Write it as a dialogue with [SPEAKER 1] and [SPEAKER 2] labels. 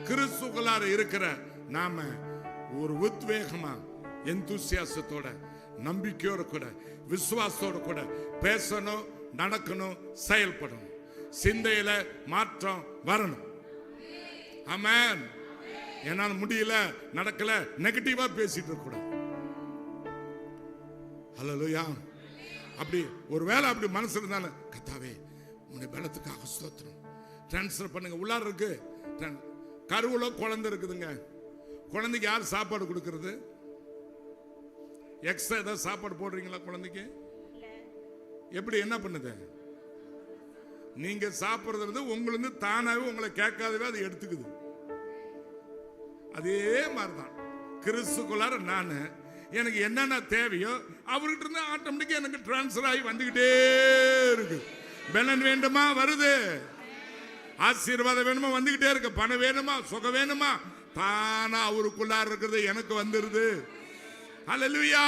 [SPEAKER 1] கிறிஸ்துக்குள்ளார இருக்கிற நாம ஒரு உத்வேகமா எந்தூசியாசத்தோட நம்பிக்கையோட கூட விசுவாசத்தோட கூட பேசணும், நடக்கணும், செயல்படணும். சிந்தையில மாற்றம் வரணும். ஆமென். என்னால முடியல, நடக்கல, நெகட்டிவா பேசிட்டு இருக்க கூடாது. ஹல்லேலூயா. அப்படி ஒருவேளை அப்படி மனசு இருந்தாலும் கர்த்தாவே உன்னுடைய பலத்துக்காக ஸ்தோத்திரம். ட்ரான்ஸ்ஃபர் பண்ணுங்க. உள்ளார இருக்கு கருவுல குழந்தை இருக்குதுங்க. குழந்தைக்கு யார் சாப்பாடு கொடுக்கறது? எக்ஸ்ட்ரா ஏதாவது சாப்பாடு போடுறீங்களா குழந்தைக்கு? எப்படி என்ன பண்ணுது? நீங்க சாப்பிடுறது உங்களுக்கு தானாவே உங்களை கேட்காதவே அது எடுத்துக்குது. அதே மாதிரிதான் கிறிஸ்துக்குள்ளார நான் எனக்கு என்னென்ன தேவையோ அவர்கிட்ட இருந்து ஆட்டோமேட்டிக்கா எனக்கு டிரான்ஸ்ஃபர் ஆகி வந்துகிட்டே இருக்கு. பலன் வேண்டுமா வருது, ஆசீர்வாதம் வேணுமா வந்துகிட்டே இருக்கு, பணம் வேணுமா, சுகம் வேணுமா, தானா அவருக்குள்ளார இருக்கிறது எனக்கு வந்துருது. ஹல்லேலூயா.